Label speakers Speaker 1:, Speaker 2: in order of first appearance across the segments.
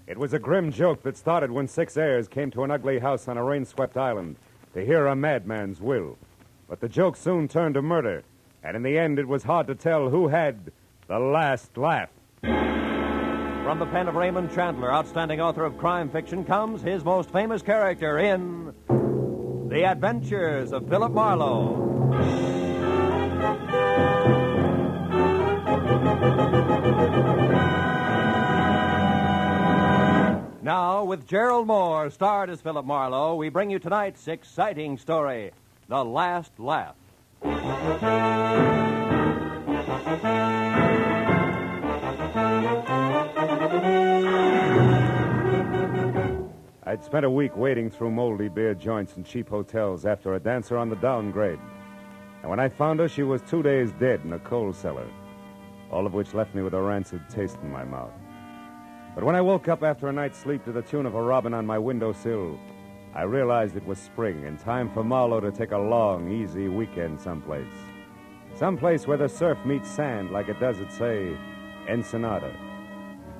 Speaker 1: It was a grim joke that started when 6 heirs came to an ugly house on a rain-swept island to hear a madman's will. But the joke soon turned to murder, and in the end it was hard to tell who had the last laugh.
Speaker 2: From the pen of Raymond Chandler, outstanding author of crime fiction, comes his most famous character in The Adventures of Philip Marlowe. Now, with Gerald Moore, starred as Philip Marlowe, we bring you tonight's exciting story, The Last Laugh.
Speaker 1: I'd spent a week wading through moldy beer joints and cheap hotels after a dancer on the downgrade. And when I found her, she was 2 days dead in a coal cellar, all of which left me with a rancid taste in my mouth. But when I woke up after a night's sleep to the tune of a robin on my windowsill, I realized it was spring and time for Marlowe to take a long, easy weekend someplace. Someplace where the surf meets sand like it does at, say, Ensenada.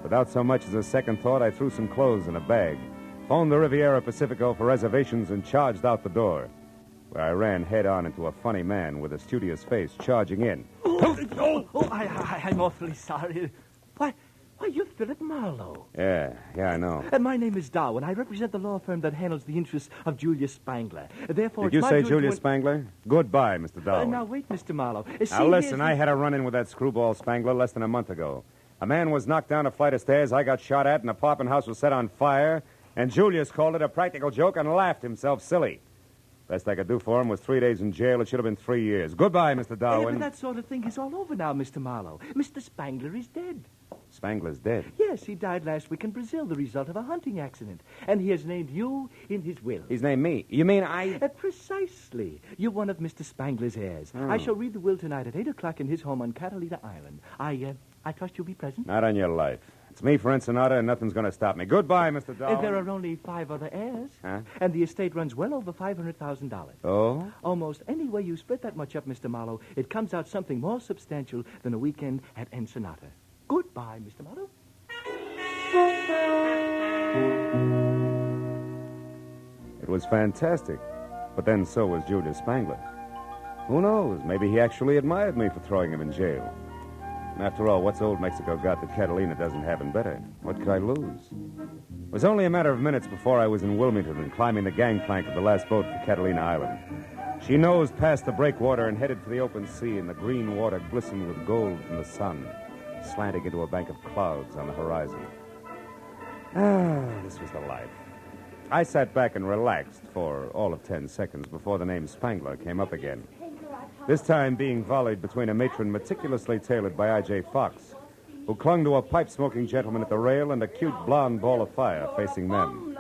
Speaker 1: Without so much as a second thought, I threw some clothes in a bag, phoned the Riviera Pacifico for reservations, and charged out the door, where I ran head-on into a funny man with a studious face charging in.
Speaker 3: I'm awfully sorry. Why, you're Philip Marlowe.
Speaker 1: Yeah, I know.
Speaker 3: My name is Dow, and I represent the law firm that handles the interests of Julius Spangler. Therefore,
Speaker 1: Did you say Julius Spangler? Goodbye, Mr. Dow.
Speaker 3: Now, wait, Mr. Marlowe.
Speaker 1: Now, listen, I had a run-in with that screwball Spangler less than a month ago. A man was knocked down a flight of stairs, I got shot at, an apartment house was set on fire, and Julius called it a practical joke and laughed himself silly. Best I could do for him was 3 days in jail. It should have been 3 years. Goodbye, Mr. Darwin.
Speaker 3: But that sort of thing is all over now, Mr. Marlowe. Mr. Spangler is dead.
Speaker 1: Spangler's dead?
Speaker 3: Yes, he died last week in Brazil, the result of a hunting accident. And he has named you in his will.
Speaker 1: He's named me? You mean I...
Speaker 3: Precisely. You're one of Mr. Spangler's heirs.
Speaker 1: Oh.
Speaker 3: I shall read the will tonight at 8 o'clock in his home on Catalina Island. I trust you'll be present.
Speaker 1: Not on your life. It's me for Ensenada, and nothing's going to stop me. Goodbye, Mr. Darwin.
Speaker 3: There are only 5 other heirs.
Speaker 1: Huh?
Speaker 3: And the estate runs well over $500,000.
Speaker 1: Oh?
Speaker 3: Almost any way you split that much up, Mr. Marlowe, it comes out something more substantial than a weekend at Ensenada. Goodbye, Mr. Marlowe.
Speaker 1: It was fantastic. But then so was Julius Spangler. Who knows? Maybe he actually admired me for throwing him in jail. After all, what's old Mexico got that Catalina doesn't have in better? What could I lose? It was only a matter of minutes before I was in Wilmington and climbing the gangplank of the last boat for Catalina Island. She nosed past the breakwater and headed for the open sea, and the green water glistened with gold from the sun, slanting into a bank of clouds on the horizon. This was the life. I sat back and relaxed for all of 10 seconds before the name Spangler came up again. This time being volleyed between a matron meticulously tailored by I.J. Fox, who clung to a pipe-smoking gentleman at the rail, and a cute blonde ball of fire facing them.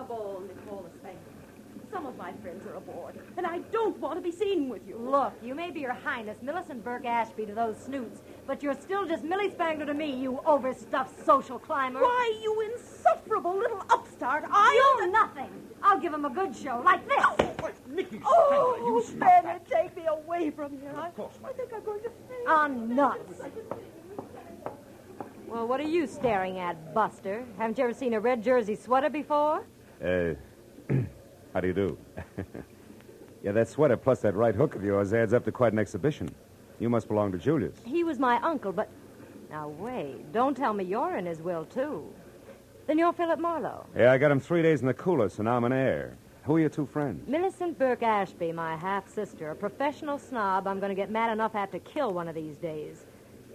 Speaker 4: Some of my friends are aboard, and I don't want to be seen with you.
Speaker 5: Look, you may be Your Highness Millicent Burke Ashby to those snoots, but you're still just Millie Spangler to me, you overstuffed social climber.
Speaker 4: Why, you insufferable little upstart.
Speaker 5: You're nothing. I'll give him a good show, like this.
Speaker 3: Nicky
Speaker 4: Oh, Bennett, take me away from here. I think I'm going to faint.
Speaker 5: On nuts. Well, what are you staring at, Buster? Haven't you ever seen a red jersey sweater before?
Speaker 1: How do you do? Yeah, that sweater plus that right hook of yours adds up to quite an exhibition. You must belong to Julius.
Speaker 5: He was my uncle, but... Now, wait. Don't tell me you're in his will, too. Then you're Philip Marlowe.
Speaker 1: Yeah, I got him 3 days in the cooler, so now I'm an heir. Who are your two friends?
Speaker 5: Millicent Burke Ashby, my half-sister, a professional snob I'm going to get mad enough at to kill one of these days.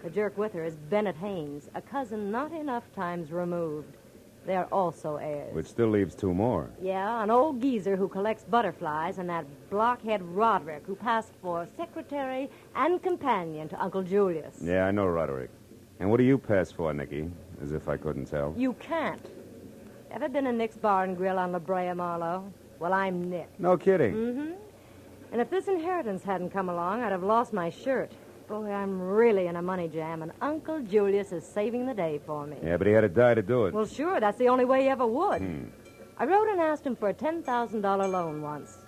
Speaker 5: The jerk with her is Bennett Haynes, a cousin not enough times removed. They're also heirs.
Speaker 1: Which still leaves 2 more.
Speaker 5: Yeah, an old geezer who collects butterflies and that blockhead Roderick who passed for secretary and companion to Uncle Julius.
Speaker 1: Yeah, I know Roderick. And what do you pass for, Nicky? As if I couldn't tell.
Speaker 5: You can't. Ever been in Nick's Bar and Grill on La Brea, Marlowe? Well, I'm Nick.
Speaker 1: No kidding.
Speaker 5: Mm-hmm. And if this inheritance hadn't come along, I'd have lost my shirt. Boy, I'm really in a money jam, and Uncle Julius is saving the day for me.
Speaker 1: Yeah, but he had to die to do it.
Speaker 5: Well, sure, that's the only way he ever would. I wrote and asked him for a $10,000 loan once.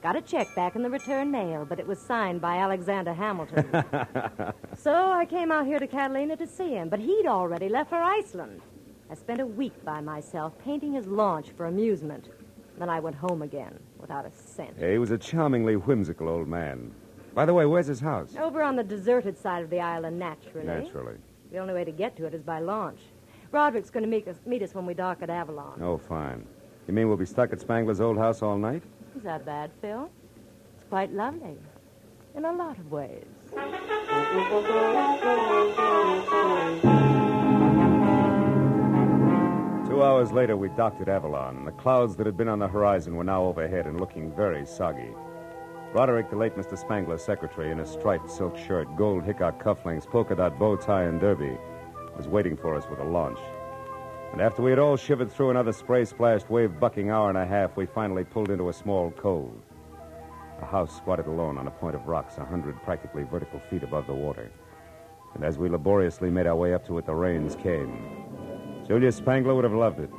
Speaker 5: Got a check back in the return mail, but it was signed by Alexander Hamilton. So I came out here to Catalina to see him, but he'd already left for Iceland. I spent a week by myself painting his launch for amusement. Then I went home again without a cent.
Speaker 1: He was a charmingly whimsical old man. By the way, where's his house?
Speaker 5: Over on the deserted side of the island, naturally.
Speaker 1: Naturally.
Speaker 5: The only way to get to it is by launch. Roderick's going to meet us when we dock at Avalon.
Speaker 1: Oh, fine. You mean we'll be stuck at Spangler's old house all night?
Speaker 5: Is that bad, Phil? It's quite lovely. In a lot of ways.
Speaker 1: 2 hours later, we docked at Avalon. The clouds that had been on the horizon were now overhead and looking very soggy. Roderick, the late Mr. Spangler's secretary, in a striped silk shirt, gold hickok cufflinks, polka dot bow tie, and derby, was waiting for us with a launch. And after we had all shivered through another spray-splashed, wave-bucking hour and a half, we finally pulled into a small cove. A house squatted alone on a point of rocks 100 practically vertical feet above the water. And as we laboriously made our way up to it, the rains came. Julius Spangler would have loved it.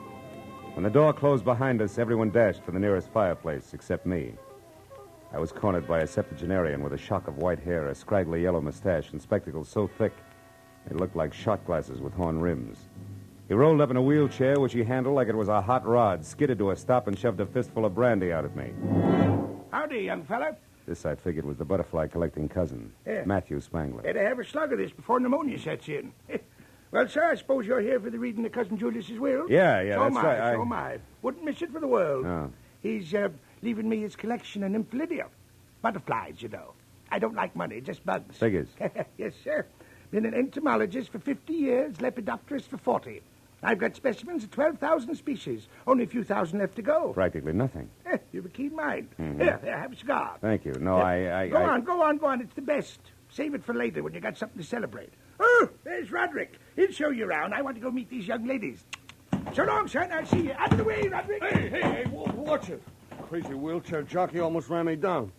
Speaker 1: When the door closed behind us, everyone dashed for the nearest fireplace, except me. I was cornered by a septuagenarian with a shock of white hair, a scraggly yellow mustache, and spectacles so thick they looked like shot glasses with horn rims. He rolled up in a wheelchair, which he handled like it was a hot rod, skidded to a stop, and shoved a fistful of brandy out at me.
Speaker 6: Howdy, young fella.
Speaker 1: This, I figured, was the butterfly-collecting cousin,
Speaker 6: Yeah.
Speaker 1: Matthew Spangler.
Speaker 6: Better have a slug of this before pneumonia sets in. Well, sir, I suppose you're here for the reading of Cousin Julius's will?
Speaker 1: Yeah,
Speaker 6: so
Speaker 1: that's right.
Speaker 6: So am I. Wouldn't miss it for the world.
Speaker 1: No.
Speaker 6: He's leaving me his collection of nymphalidia. Butterflies, you know. I don't like money, just bugs.
Speaker 1: Figures.
Speaker 6: Yes, sir. Been an entomologist for 50 years, lepidopterist for 40. I've got specimens of 12,000 species. Only a few thousand left to go.
Speaker 1: Practically nothing.
Speaker 6: You've a keen mind.
Speaker 1: Mhm.
Speaker 6: Here, have a cigar.
Speaker 1: Thank you. No,
Speaker 6: Go on. It's the best. Save it for later when you got something to celebrate. Oh, there's Roderick. He'll show you around. I want to go meet these young ladies. So long, son. I'll see you. Out of the way, Roderick.
Speaker 7: Hey, watch it. Crazy wheelchair jockey almost ran me down.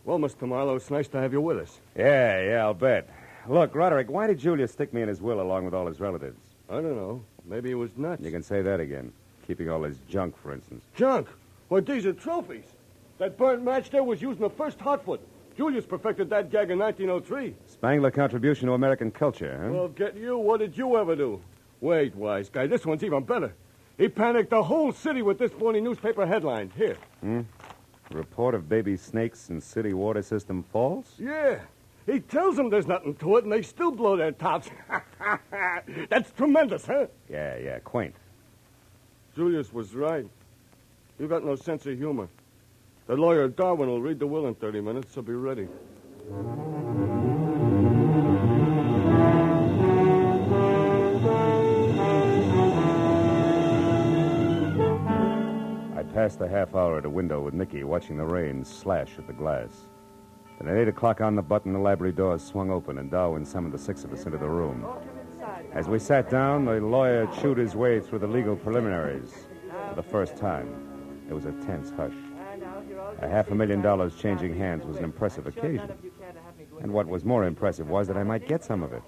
Speaker 7: Well, Mr. Marlowe, it's nice to have you with us.
Speaker 1: Yeah, I'll bet. Look, Roderick, why did Julius stick me in his will along with all his relatives?
Speaker 7: I don't know. Maybe he was nuts.
Speaker 1: You can say that again. Keeping all his junk, for instance.
Speaker 7: Junk? Well, these are trophies. That burnt match there was used in the first Hartford. Julius perfected that gag in 1903.
Speaker 1: Spangler contribution to American culture, huh?
Speaker 7: Well, get you. What did you ever do? Wait, wise guy. This one's even better. He panicked the whole city with this phony newspaper headline. Here.
Speaker 1: Report of baby snakes in city water system false?
Speaker 7: Yeah. He tells them there's nothing to it, and they still blow their tops. That's tremendous, huh?
Speaker 1: Yeah, quaint.
Speaker 7: Julius was right. You got no sense of humor. The lawyer Darwin will read the will in 30 minutes, so be ready.
Speaker 1: I passed the half hour at a window with Nicky, watching the rain slash at the glass. Then at 8 o'clock on the button, the library doors swung open, and Darwin summoned the 6 of us into the room. As we sat down, the lawyer chewed his way through the legal preliminaries. For the first time, there was a tense hush. $500,000 changing hands was an impressive occasion. And what was more impressive was that I might get some of it.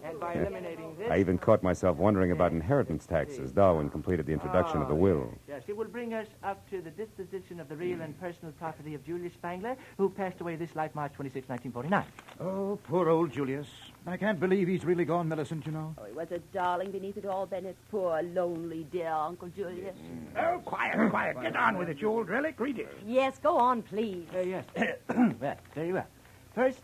Speaker 1: I even caught myself wondering about inheritance tax as Darwin completed the introduction of the will.
Speaker 3: Yes, it will bring us up to the disposition of the real and personal property of Julius Spangler, who passed away this life March 26, 1949.
Speaker 8: Oh, poor old Julius. I can't believe he's really gone, Millicent, you know.
Speaker 4: Oh, he was a darling beneath it all, Bennett. Poor, lonely, dear Uncle Julius.
Speaker 6: Oh, quiet. Get on with it, you old relic. Read it.
Speaker 5: Yes, go on, please.
Speaker 3: Yes. Well, very well. First,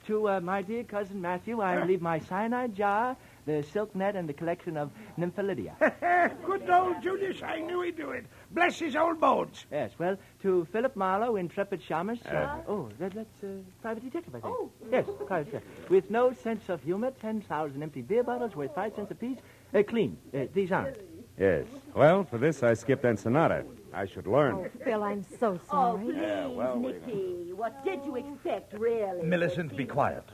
Speaker 3: to my dear cousin Matthew, I leave my cyanide jar, the silk net, and the collection of nymphalidia.
Speaker 6: Good old Julius. I knew he'd do it. Bless his old bones.
Speaker 3: Yes, well, to Philip Marlowe, intrepid shamus. That's private detective, I think.
Speaker 4: Oh.
Speaker 3: Yes, private detective. With no sense of humor, 10,000 empty beer bottles worth 5 cents apiece. Clean. These aren't.
Speaker 1: Yes. Well, for this, I skipped Ensenada. I should learn.
Speaker 5: Oh, Phil, I'm so
Speaker 4: Oh,
Speaker 5: sorry.
Speaker 4: please, Nicky. What did you expect, really?
Speaker 8: Millicent, be quiet.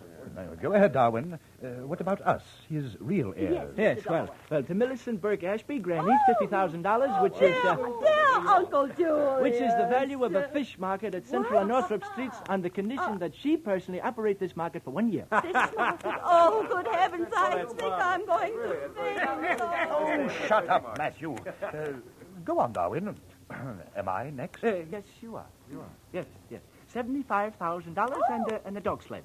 Speaker 8: Go ahead, Darwin. What about us, his real heirs?
Speaker 3: Yes, well, to Millicent Burke Ashby, grant each $50,000, which is...
Speaker 4: Dear Uncle Julius.
Speaker 3: Which is the value of a fish market at Central and Northrop Streets on the condition that she personally operate this market for 1 year.
Speaker 4: This market. Oh, good heavens, I think I'm going to faint.
Speaker 8: Oh, shut up, Matthew. Go on, Darwin. Am I next?
Speaker 3: Yes, you are. Yes. $75,000 and a dog sled.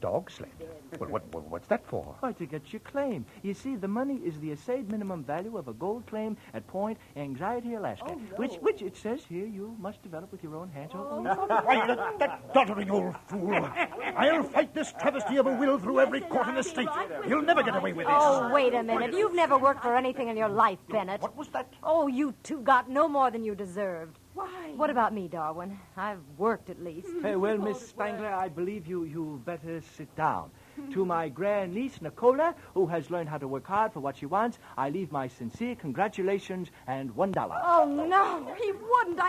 Speaker 8: Dog sled? Well, what's that for?
Speaker 3: Why, to get your claim. You see, the money is the assayed minimum value of a gold claim at Point Anxiety, Alaska, which it says here you must develop with your own hands.
Speaker 8: Why, that doddering old fool. I'll fight this travesty of a will through every court in the state. You'll never get away with this.
Speaker 5: Oh, wait a minute. You've never worked for anything in your life, Bennett.
Speaker 8: What was that?
Speaker 5: Oh, you two got no more than you deserved.
Speaker 4: Why?
Speaker 5: What about me, Darwin? I've worked at least.
Speaker 3: Well, Miss Spangler, I believe you better sit down. To my grandniece, Nicola, who has learned how to work hard for what she wants, I leave my sincere congratulations and $1.
Speaker 5: Oh, no, he wouldn't.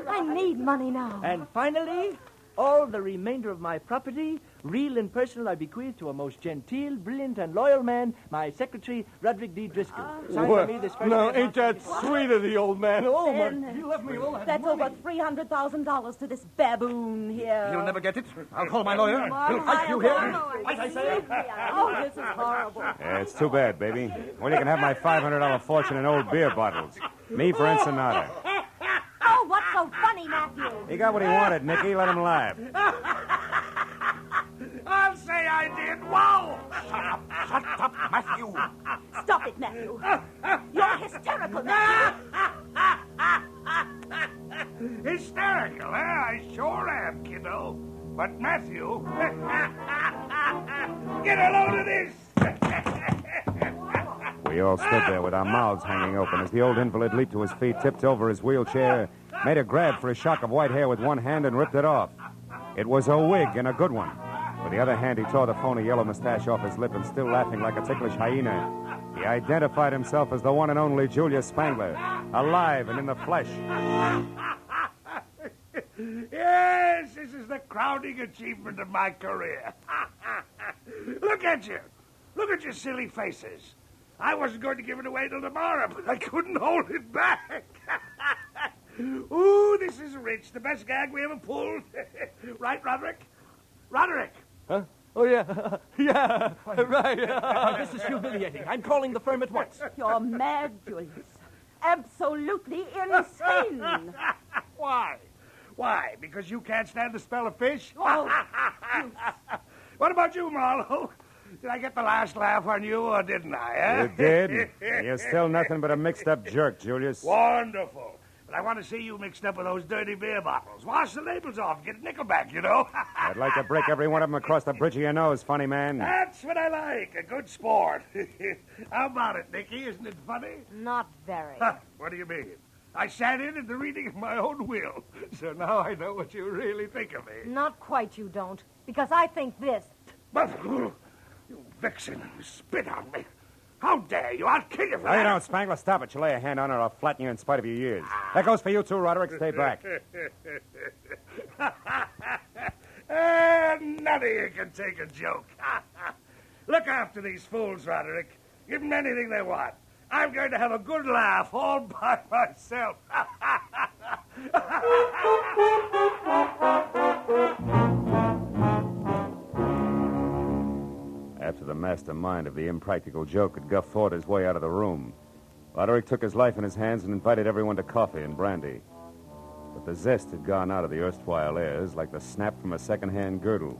Speaker 5: I need money now.
Speaker 3: And finally, all the remainder of my property, real and personal, I bequeath to a most genteel, brilliant, and loyal man, my secretary, Roderick D. Driscoll. Signed by me this first
Speaker 7: Now,
Speaker 3: day of
Speaker 7: ain't that
Speaker 3: March.
Speaker 7: sweet of the old man? Oh, my...
Speaker 4: Ben,
Speaker 7: He left me all that
Speaker 4: that's
Speaker 7: money.
Speaker 4: over $300,000 to this baboon here.
Speaker 8: You'll never get it. I'll call my lawyer. He'll fight you here. Fight, I say.
Speaker 4: Oh, this is horrible.
Speaker 1: Yeah, it's too bad, baby. Well, you can have my $500 fortune in old beer bottles. Me for Ensenada.
Speaker 5: Oh, what's so funny, Matthew?
Speaker 1: He got what he wanted, Nicky. Let him laugh.
Speaker 6: I'll say I did. Wow!
Speaker 8: Shut up, Matthew.
Speaker 4: Stop it, Matthew. You're hysterical, Matthew.
Speaker 6: Hysterical, eh? I sure am, kiddo. But Matthew, get a load of this.
Speaker 1: We all stood there with our mouths hanging open as the old invalid leaped to his feet, tipped over his wheelchair, made a grab for a shock of white hair with one hand, and ripped it off. It was a wig, and a good one. With the other hand, he tore the phony yellow mustache off his lip and, still laughing like a ticklish hyena, he identified himself as the one and only Julius Spangler, alive and in the flesh.
Speaker 6: Yes, this is the crowning achievement of my career. Look at you. Look at your silly faces. I wasn't going to give it away till tomorrow, but I couldn't hold it back. Ooh, this is rich. The best gag we ever pulled. Right, Roderick? Roderick!
Speaker 3: Huh? Oh, yeah. Yeah, right. This is humiliating. I'm calling the firm at once.
Speaker 4: You're mad, Julius. Absolutely insane.
Speaker 6: Why? Why? Because you can't stand the smell of fish?
Speaker 4: Oh,
Speaker 6: What about you, Marlowe? Did I get the last laugh on you, or didn't I, eh?
Speaker 1: You did? You're still nothing but a mixed-up jerk, Julius.
Speaker 6: Wonderful. But I want to see you mixed up with those dirty beer bottles. Wash the labels off. Get a nickel back, you know.
Speaker 1: I'd like to break every one of them across the bridge of your nose, funny man.
Speaker 6: That's what I like. A good sport. How about it, Nicky? Isn't it funny?
Speaker 5: Not very.
Speaker 6: What do you mean? I sat in at the reading of my own will. So now I know what you really think of me.
Speaker 5: Not quite, you don't. Because I think this.
Speaker 6: But, you vixen, you spit on me. How dare you? I'll kill you for
Speaker 1: No, you
Speaker 6: that.
Speaker 1: don't, Spangler. Stop it. You lay a hand on her, I'll flatten you in spite of your years. That goes for you, too, Roderick. Stay back.
Speaker 6: None of you can take a joke. Look after these fools, Roderick. Give them anything they want. I'm going to have a good laugh all by myself.
Speaker 1: After the mastermind of the impractical joke had guffawed his way out of the room, Roderick took his life in his hands and invited everyone to coffee and brandy. But the zest had gone out of the erstwhile airs like the snap from a second-hand girdle.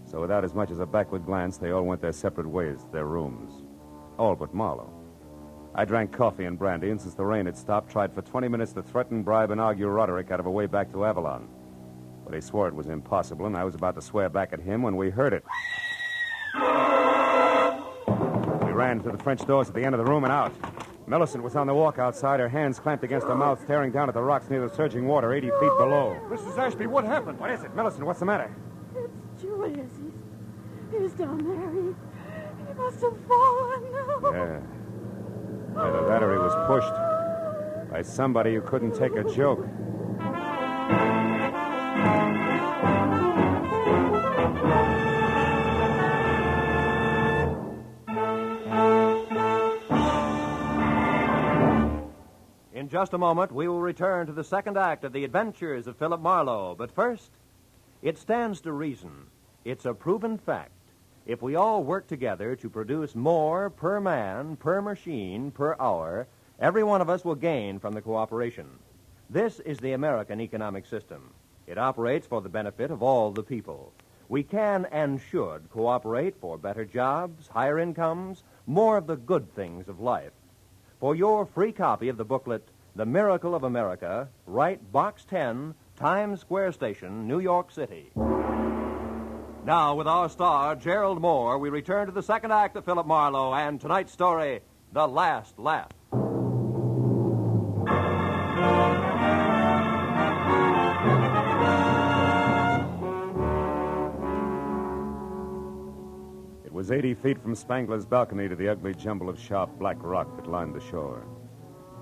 Speaker 1: So without as much as a backward glance, they all went their separate ways to their rooms. All but Marlowe. I drank coffee and brandy, and since the rain had stopped, tried for 20 minutes to threaten, bribe, and argue Roderick out of a way back to Avalon. But he swore it was impossible, and I was about to swear back at him when we heard it. We ran to the French doors at the end of the room and out. Millicent was on the walk outside, her hands clamped against her mouth, staring down at the rocks near the surging water 80 feet below.
Speaker 7: Mrs. Ashby, what happened?
Speaker 1: What is it? Millicent, what's the matter?
Speaker 4: it's Julius. He's down there. He must have fallen.
Speaker 1: Yeah. Either that or he was pushed by somebody who couldn't take a joke.
Speaker 2: In just a moment, we will return to the second act of The Adventures of Philip Marlowe. But first, it stands to reason. It's a proven fact. If we all work together to produce more per man, per machine, per hour, every one of us will gain from the cooperation. This is the American economic system. It operates for the benefit of all the people. We can and should cooperate for better jobs, higher incomes, more of the good things of life. For your free copy of the booklet, The Miracle of America, write Box 10, Times Square Station, New York City. Now, with our star, Gerald Moore, we return to the second act of Philip Marlowe and tonight's story, The Last Laugh.
Speaker 1: It was 80 feet from Spangler's balcony to the ugly jumble of sharp black rock that lined the shore.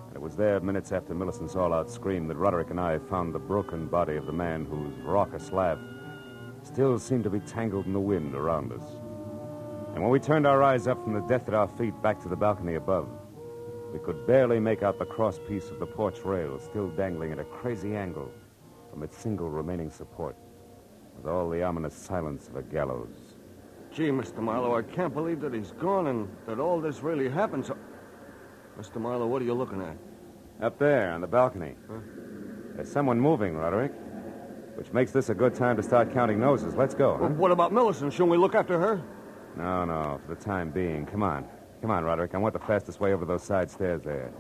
Speaker 1: And it was there, minutes after Millicent's all-out scream, that Roderick and I found the broken body of the man whose raucous laugh still seemed to be tangled in the wind around us. And when we turned our eyes up from the death at our feet back to the balcony above, we could barely make out the crosspiece of the porch rail still dangling at a crazy angle from its single remaining support, with all the ominous silence of a gallows.
Speaker 7: Gee, Mr. Marlowe, I can't believe that he's gone and that all this really happened. So, Mr. Marlowe, what are you looking at?
Speaker 1: Up there on the balcony.
Speaker 7: Huh?
Speaker 1: There's someone moving, Roderick, which makes this a good time to start counting noses. Let's go, huh?
Speaker 7: Well, what about Millicent? Shouldn't we look after her?
Speaker 1: No, for the time being. Come on, Roderick. I want the fastest way over those side stairs there.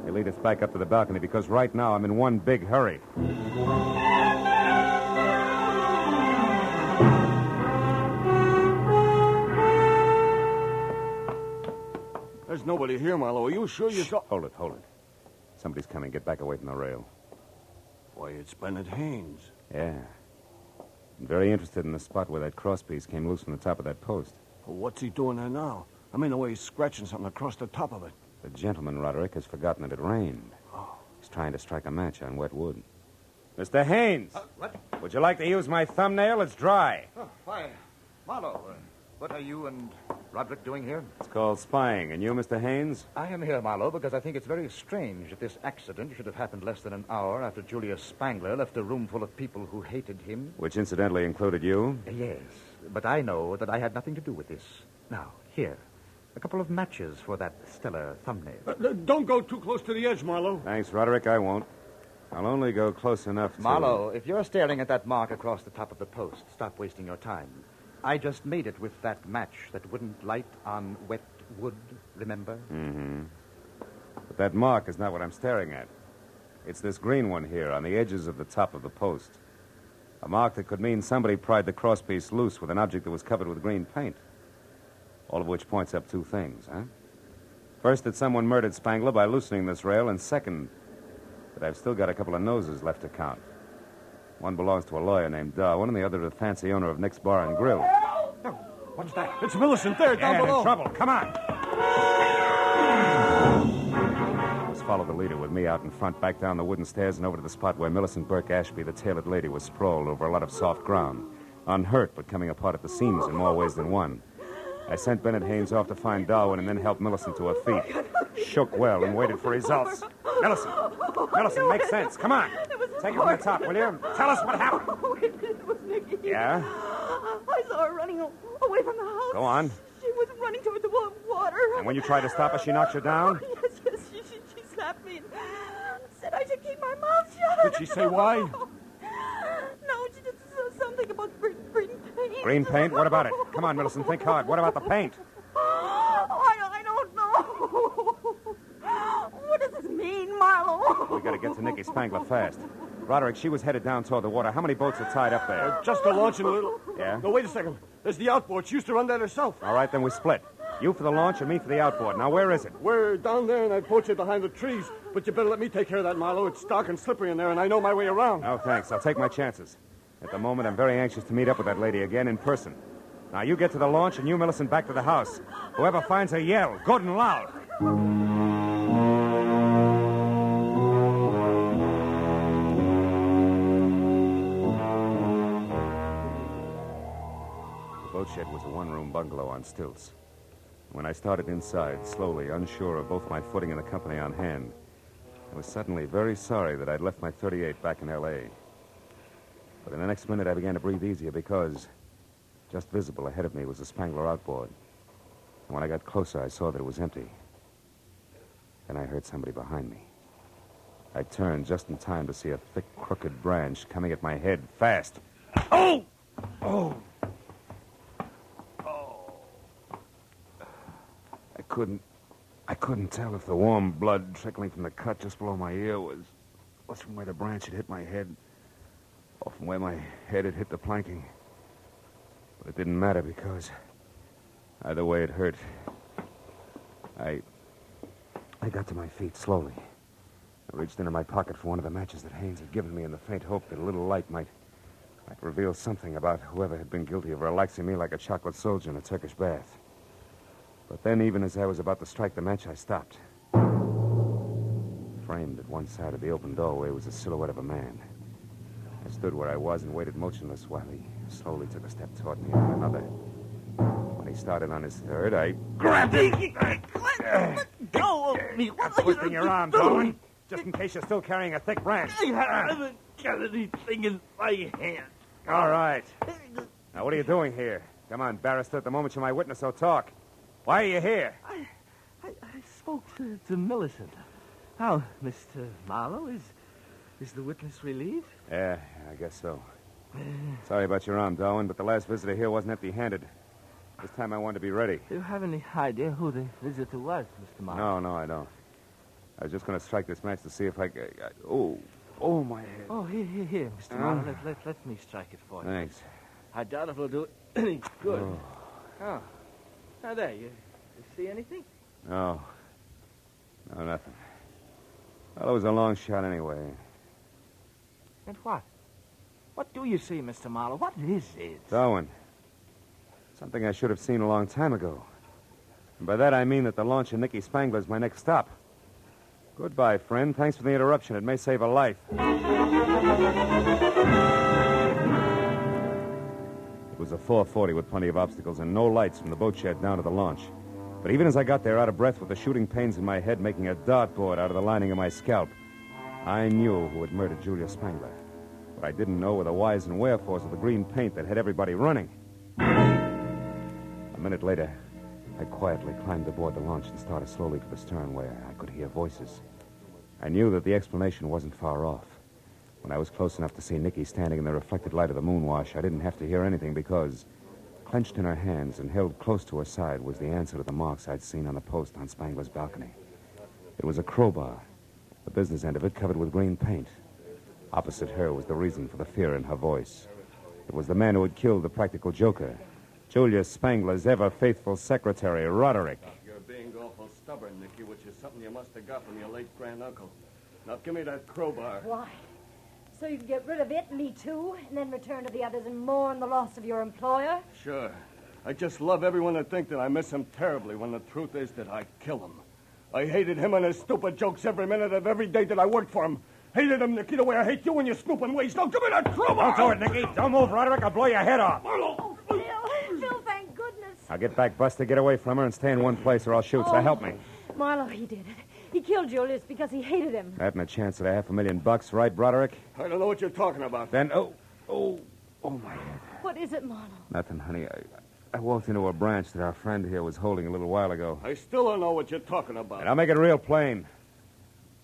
Speaker 1: They lead us back up to the balcony because right now I'm in one big hurry.
Speaker 7: There's nobody here, Marlowe. Are you sure you saw...
Speaker 1: Hold it. Somebody's coming. Get back away from the rail.
Speaker 7: Why, it's Bennett Haynes.
Speaker 1: Yeah. I'm very interested in the spot where that crosspiece came loose from the top of that post.
Speaker 7: Well, what's he doing there now? I mean, the way he's scratching something across the top of it.
Speaker 1: The gentleman, Roderick, has forgotten that it rained.
Speaker 7: Oh.
Speaker 1: He's trying to strike a match on wet wood. Mr. Haynes!
Speaker 9: What?
Speaker 1: Would you like to use my thumbnail? It's dry.
Speaker 9: Oh, why, Marlowe, what are you and Roderick doing here?
Speaker 1: It's called spying. And you, Mr. Haynes?
Speaker 9: I am here, Marlowe, because I think it's very strange that this accident should have happened less than an hour after Julius Spangler left a room full of people who hated him.
Speaker 1: Which incidentally included you?
Speaker 9: Yes, but I know that I had nothing to do with this. Now, here, a couple of matches for that stellar thumbnail.
Speaker 7: Don't go too close to the edge, Marlowe.
Speaker 1: Thanks, Roderick. I won't. I'll only go close enough to...
Speaker 9: Marlowe, if you're staring at that mark across the top of the post, stop wasting your time. I just made it with that match that wouldn't light on wet wood, remember?
Speaker 1: Mm-hmm. But that mark is not what I'm staring at. It's this green one here on the edges of the top of the post. A mark that could mean somebody pried the crosspiece loose with an object that was covered with green paint. All of which points up two things, huh? First, that someone murdered Spangler by loosening this rail, and second, that I've still got a couple of noses left to count. One belongs to a lawyer named Darwin, and the other to the fancy owner of Nick's Bar and Grill.
Speaker 9: No, what's that?
Speaker 7: It's Millicent there, down below.
Speaker 1: In trouble. Come on. Let's follow the leader with me out in front, back down the wooden stairs and over to the spot where Millicent Burke Ashby, the tailored lady, was sprawled over a lot of soft ground. Unhurt, but coming apart at the seams in more ways than one. I sent Bennett Haynes off to find Darwin and then helped Millicent to her feet. Shook well and waited for results. Millicent, make sense. Come on. Take it from the top, will you? Tell us what happened.
Speaker 4: Oh, it was Nicky.
Speaker 1: Yeah?
Speaker 4: I saw her running away from the house.
Speaker 1: Go on.
Speaker 4: She was running toward the water.
Speaker 1: And when you tried to stop her, she knocked you down?
Speaker 4: Yes, she slapped me and said I should keep my mouth shut.
Speaker 7: Did she say why?
Speaker 4: No, she just said something about green paint.
Speaker 1: Green paint? What about it? Come on, Millicent, think hard. What about the paint?
Speaker 4: I don't know. What does this mean, Marlowe?
Speaker 1: We gotta get to Nicky Spangler fast. Roderick, she was headed down toward the water. How many boats are tied up there?
Speaker 7: Just a launch and a little...
Speaker 1: Yeah?
Speaker 7: No, wait a second. There's the outboard. She used to run that herself.
Speaker 1: All right, then we split. You for the launch and me for the outboard. Now, where is it?
Speaker 7: We're down there in that boat shed behind the trees. But you better let me take care of that, Marlowe. It's dark and slippery in there, and I know my way around.
Speaker 1: No, thanks. I'll take my chances. At the moment, I'm very anxious to meet up with that lady again in person. Now, you get to the launch and you, Millicent, back to the house. Whoever finds her, yell. Good and loud. The boat shed was a one-room bungalow on stilts. When I started inside, slowly, unsure of both my footing and the company on hand, I was suddenly very sorry that I'd left my .38 back in L.A. But in the next minute, I began to breathe easier because just visible ahead of me was the Spangler outboard. And when I got closer, I saw that it was empty. Then I heard somebody behind me. I turned just in time to see a thick, crooked branch coming at my head fast. Oh! couldn't tell if the warm blood trickling from the cut just below my ear was from where the branch had hit my head or from where my head had hit the planking. But it didn't matter because either way it hurt. I got to my feet slowly. I reached into my pocket for one of the matches that Haynes had given me in the faint hope that a little light might reveal something about whoever had been guilty of relaxing me like a chocolate soldier in a Turkish bath. But then, even as I was about to strike the match, I stopped. Framed at one side of the open doorway was the silhouette of a man. I stood where I was and waited motionless while he slowly took a step toward me and another. When he started on his third, I grabbed him.
Speaker 3: Let go of me. What are
Speaker 1: Twisting
Speaker 3: you
Speaker 1: your arm,
Speaker 3: doing?
Speaker 1: Darwin, just in case you're still carrying a thick branch.
Speaker 3: I haven't got anything in my hand.
Speaker 1: All right. Now, what are you doing here? Come on, barrister. At the moment you're my witness, so talk. Why are you here?
Speaker 3: I spoke to Millicent. How, Mr. Marlowe, is the witness relieved?
Speaker 1: Yeah, I guess so. Sorry about your arm, Darwin, but the last visitor here wasn't empty-handed. This time I wanted to be ready.
Speaker 3: Do you have any idea who the visitor was, Mr. Marlowe?
Speaker 1: No, I don't. I was just going to strike this match to see if I... Oh, my head.
Speaker 3: Oh, here, Mr. Marlowe. Let me strike it for you.
Speaker 1: Thanks.
Speaker 3: I doubt if it'll do any good. Oh. Now, there, you see anything?
Speaker 1: No, nothing. Well, it was a long shot anyway.
Speaker 3: And what? What do you see, Mr. Marlowe? What is it?
Speaker 1: Darwin. Something I should have seen a long time ago. And by that I mean that the launch of Nicky Spangler's my next stop. Goodbye, friend. Thanks for the interruption. It may save a life. It was a 4:40 with plenty of obstacles and no lights from the boat shed down to the launch. But even as I got there, out of breath with the shooting pains in my head making a dartboard out of the lining of my scalp, I knew who had murdered Julia Spangler. What I didn't know were the whys and wherefores of the green paint that had everybody running. A minute later, I quietly climbed aboard the launch and started slowly for the stern where I could hear voices. I knew that the explanation wasn't far off. When I was close enough to see Nicky standing in the reflected light of the moonwash, I didn't have to hear anything because, clenched in her hands and held close to her side, was the answer to the marks I'd seen on the post on Spangler's balcony. It was a crowbar, the business end of it covered with green paint. Opposite her was the reason for the fear in her voice. It was the man who had killed the practical joker, Julius Spangler's ever-faithful secretary, Roderick.
Speaker 7: You're being awful stubborn, Nicky, which is something you must have got from your late granduncle. Now, give me that crowbar.
Speaker 5: Why? So you can get rid of it, me too, and then return to the others and mourn the loss of your employer?
Speaker 7: Sure. I just love everyone to think that I miss him terribly when the truth is that I kill him. I hated him and his stupid jokes every minute of every day that I worked for him. Hated him, Nicky, the way I hate you and your snooping ways. Don't give me that crowbar!
Speaker 1: Don't do it, Nicky. Don't move, Roderick. I'll blow your head off.
Speaker 7: Marlowe!
Speaker 5: Phil, thank goodness.
Speaker 1: I'll get back, Buster. Get away from her and stay in one place or I'll shoot. So help me.
Speaker 5: Marlowe, he did it. He killed Julius because he hated him.
Speaker 1: That and a chance at $500,000, right, Broderick?
Speaker 7: I don't know what you're talking about.
Speaker 1: Then, oh, my head.
Speaker 5: What is it, Marlowe?
Speaker 1: Nothing, honey. I walked into a branch that our friend here was holding a little while ago.
Speaker 7: I still don't know what you're talking about.
Speaker 1: And I'll make it real plain.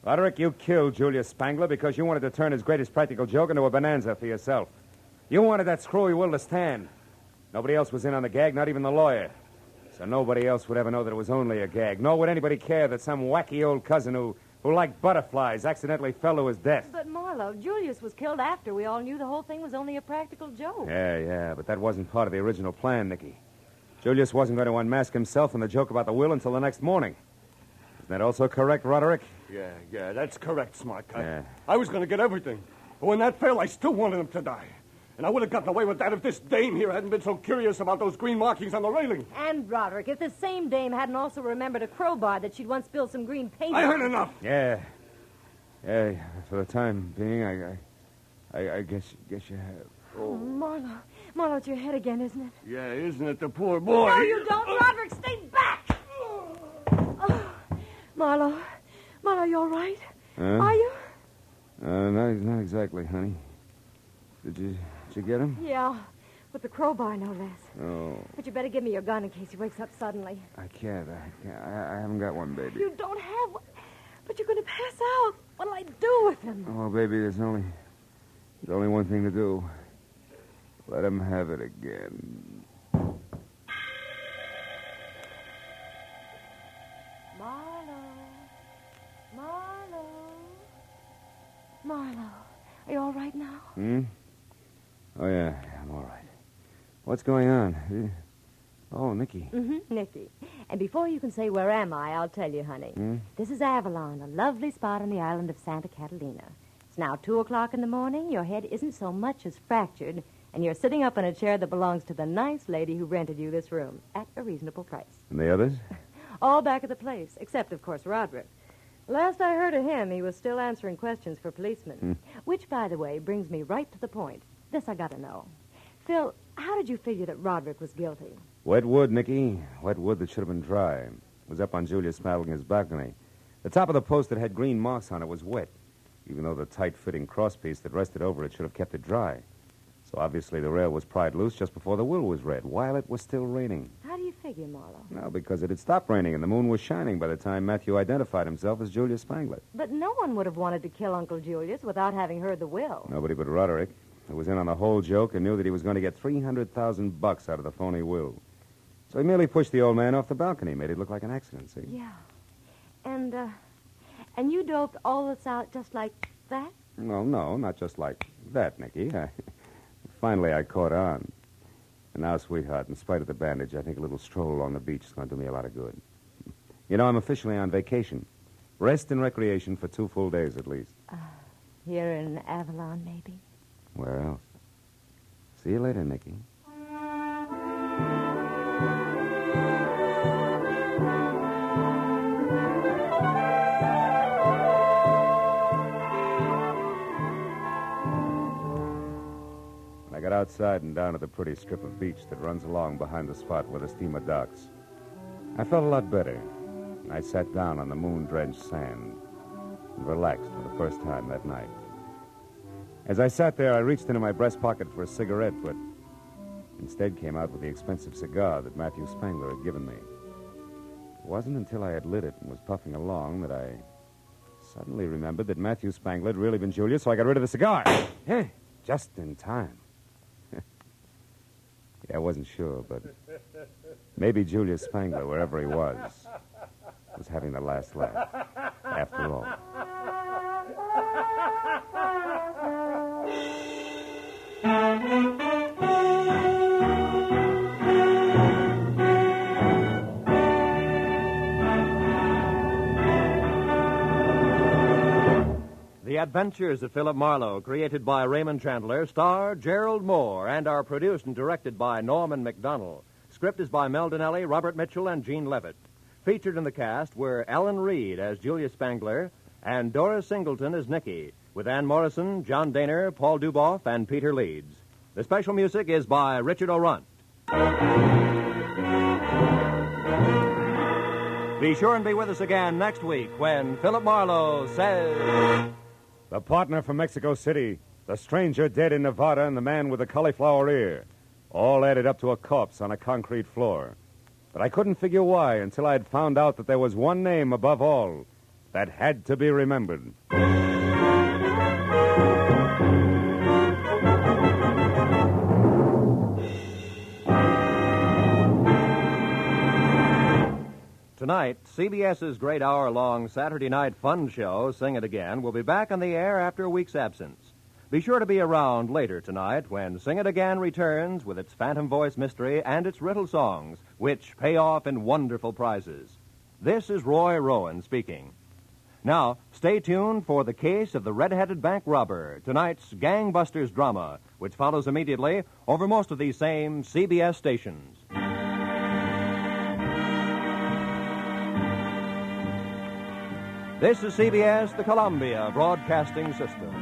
Speaker 1: Roderick, you killed Julius Spangler because you wanted to turn his greatest practical joke into a bonanza for yourself. You wanted that screwy will to stand. Nobody else was in on the gag, not even the lawyer. So nobody else would ever know that it was only a gag. Nor would anybody care that some wacky old cousin who liked butterflies accidentally fell to his death.
Speaker 5: But, Marlowe, Julius was killed after we all knew the whole thing was only a practical joke.
Speaker 1: Yeah, but that wasn't part of the original plan, Nicky. Julius wasn't going to unmask himself and the joke about the will until the next morning. Isn't that also correct, Roderick?
Speaker 7: Yeah, that's correct, smart guy.
Speaker 1: Yeah.
Speaker 7: I was going to get everything. But when that failed, I still wanted him to die. And I would have gotten away with that if this dame here hadn't been so curious about those green markings on the railing.
Speaker 5: And, Roderick, if the same dame hadn't also remembered a crowbar that she'd once spilled some green paint
Speaker 7: I
Speaker 5: on.
Speaker 7: heard enough.
Speaker 1: Yeah, for the time being, I guess you have.
Speaker 5: Oh, Marlowe. Marlowe, it's your head again, isn't it?
Speaker 7: Yeah, isn't it the poor boy?
Speaker 5: No, you don't. Roderick, stay back! Oh, Marlowe, you all right?
Speaker 1: Huh?
Speaker 5: Are you?
Speaker 1: Not exactly, honey. Did you get him?
Speaker 5: Yeah, with the crowbar, no less.
Speaker 1: Oh.
Speaker 5: But you better give me your gun in case he wakes up suddenly.
Speaker 1: I can't. I haven't got one, baby.
Speaker 5: You don't have one. But you're going to pass out. What'll I do with him?
Speaker 1: Oh, baby, there's only one thing to do. Let him have it again.
Speaker 5: Marlowe, are you all right now?
Speaker 1: Oh, yeah, I'm all right. What's going on? Oh, Nicky.
Speaker 5: Nicky. And before you can say, where am I, I'll tell you, honey. This is Avalon, a lovely spot on the island of Santa Catalina. It's now 2 o'clock in the morning. Your head isn't so much as fractured, and you're sitting up in a chair that belongs to the nice lady who rented you this room at a reasonable price.
Speaker 1: And the others?
Speaker 5: All back at the place, except, of course, Roderick. Last I heard of him, he was still answering questions for policemen. Which, by the way, brings me right to the point. This I gotta know. Phil, how did you figure that Roderick was guilty?
Speaker 1: Wet wood, Nicky. Wet wood that should have been dry. It was up on Julius Smadlinger's balcony. The top of the post that had green marks on it was wet, even though the tight-fitting crosspiece that rested over it should have kept it dry. So obviously the rail was pried loose just before the will was read, while it was still raining.
Speaker 5: How do you figure, Marlowe?
Speaker 1: No, because it had stopped raining and the moon was shining by the time Matthew identified himself as Julius Spangler.
Speaker 5: But no one would have wanted to kill Uncle Julius without having heard the will.
Speaker 1: Nobody but Roderick, who was in on the whole joke and knew that he was going to get $300,000 out of the phony will. So he merely pushed the old man off the balcony, made it look like an accident, see?
Speaker 5: Yeah. And you doped all this out just like that?
Speaker 1: Well, no, not just like that, Nicky. Finally, I caught on. And now, sweetheart, in spite of the bandage, I think a little stroll along the beach is going to do me a lot of good. You know, I'm officially on vacation. Rest and recreation for 2 full days at least.
Speaker 5: Here in Avalon, maybe?
Speaker 1: Where else? See you later, Nicky. I got outside and down to the pretty strip of beach that runs along behind the spot where the steamer docks. I felt a lot better. I sat down on the moon-drenched sand and relaxed for the first time that night. As I sat there, I reached into my breast pocket for a cigarette, but instead came out with the expensive cigar that Matthew Spangler had given me. It wasn't until I had lit it and was puffing along that I suddenly remembered that Matthew Spangler had really been Julius, so I got rid of the cigar. Hey, just in time. Yeah, I wasn't sure, but maybe Julius Spangler, wherever he was having the last laugh, after all.
Speaker 2: The Adventures of Philip Marlowe, created by Raymond Chandler, star Gerald Moore, and are produced and directed by Norman MacDonald. Script is by Mel Donnelly, Robert Mitchell, and Gene Levitt. Featured in the cast were Ellen Reed as Julius Spangler and Doris Singleton as Nicky, with Ann Morrison, John Daner, Paul Duboff, and Peter Leeds. The special music is by Richard O'Runt. Be sure and be with us again next week when Philip Marlowe says...
Speaker 1: The partner from Mexico City, the stranger dead in Nevada, and the man with the cauliflower ear. All added up to a corpse on a concrete floor. But I couldn't figure why until I had found out that there was one name above all that had to be remembered.
Speaker 2: Tonight, CBS's great hour-long Saturday night fun show, Sing It Again, will be back on the air after a week's absence. Be sure to be around later tonight when Sing It Again returns with its phantom voice mystery and its riddle songs, which pay off in wonderful prizes. This is Roy Rowan speaking. Now, stay tuned for The Case of the Red-Headed Bank Robber, tonight's gangbusters drama, which follows immediately over most of these same CBS stations. This is CBS, the Columbia Broadcasting System.